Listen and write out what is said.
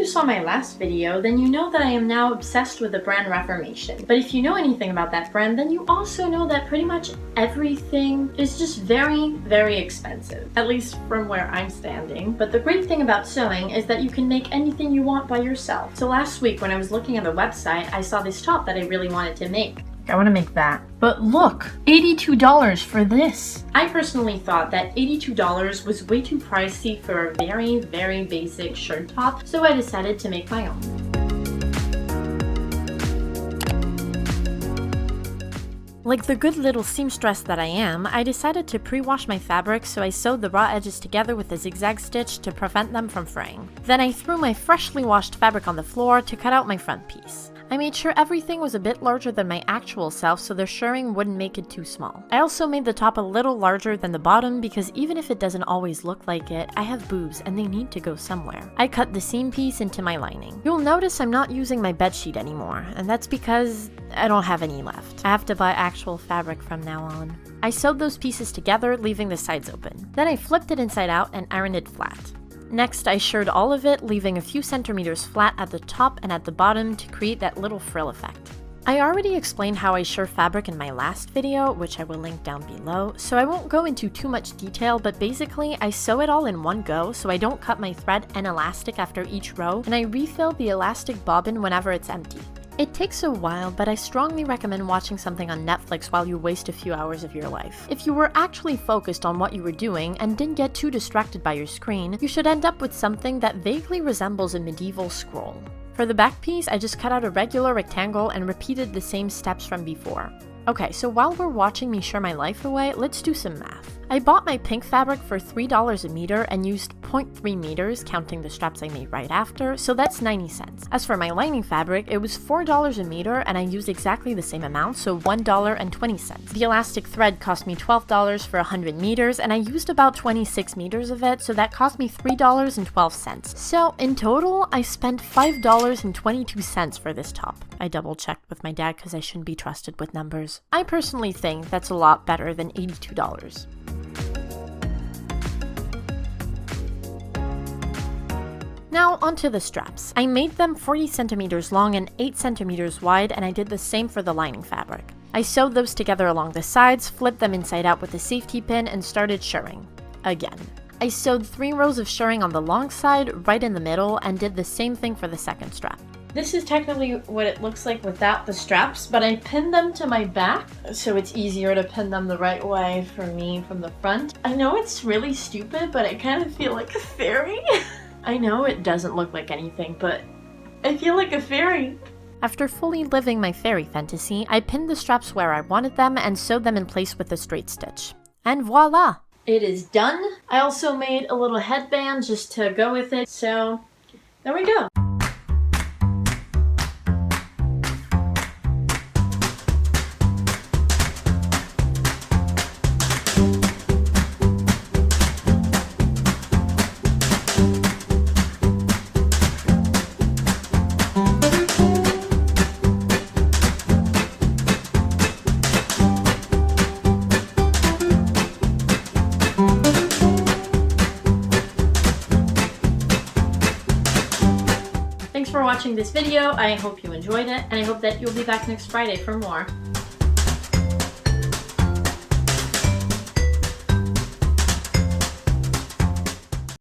you saw my last video, then you know that I am now obsessed with the brand Reformation. But if you know anything about that brand, then you also know that pretty much everything is just very, very expensive. At least from where I'm standing. But the great thing about sewing is that you can make anything you want by yourself. So last week when I was looking at the website, I saw this top that I really wanted to make. I want to make that. But look, $82 for this. I personally thought that $82 was way too pricey for a very, very basic shirt top, so I decided to make my own. Like the good little seamstress that I am, I decided to pre-wash my fabric, so I sewed the raw edges together with a zigzag stitch to prevent them from fraying. Then I threw my freshly washed fabric on the floor to cut out my front piece. I made sure everything was a bit larger than my actual self so the shirring wouldn't make it too small. I also made the top a little larger than the bottom because even if it doesn't always look like it, I have boobs and they need to go somewhere. I cut the seam piece into my lining. You'll notice I'm not using my bedsheet anymore, and that's because I don't have any left. I have to buy actual fabric from now on. I sewed those pieces together, leaving the sides open. Then I flipped it inside out and ironed it flat. Next, I shirred all of it, leaving a few centimeters flat at the top and at the bottom to create that little frill effect. I already explained how I shirr fabric in my last video, which I will link down below, so I won't go into too much detail, but basically I sew it all in one go so I don't cut my thread and elastic after each row, and I refill the elastic bobbin whenever it's empty. It takes a while, but I strongly recommend watching something on Netflix while you waste a few hours of your life. If you were actually focused on what you were doing and didn't get too distracted by your screen, you should end up with something that vaguely resembles a medieval scroll. For the back piece, I just cut out a regular rectangle and repeated the same steps from before. Okay, so while we're watching me share my life away, let's do some math. I bought my pink fabric for $3 a meter and used 0.3 meters, counting the straps I made right after, so that's 90 cents. As for my lining fabric, it was $4 a meter and I used exactly the same amount, so $1.20. The elastic thread cost me $12 for 100 meters and I used about 26 meters of it, so that cost me $3.12. So in total, I spent $5.22 for this top. I double checked with my dad because I shouldn't be trusted with numbers. I personally think that's a lot better than $82. Now onto the straps. I made them 40 centimeters long and 8 centimeters wide, and I did the same for the lining fabric. I sewed those together along the sides, flipped them inside out with a safety pin, and started shirring. Again. I sewed 3 rows of shirring on the long side, right in the middle, and did the same thing for the second strap. This is technically what it looks like without the straps, but I pinned them to my back, so it's easier to pin them the right way for me from the front. I know it's really stupid, but I kind of feel like a fairy. I know it doesn't look like anything, but I feel like a fairy. After fully living my fairy fantasy, I pinned the straps where I wanted them and sewed them in place with a straight stitch. And voila! It is done. I also made a little headband just to go with it, so there we go. Thanks for watching this video. I hope you enjoyed it, and I hope that you'll be back next Friday for more.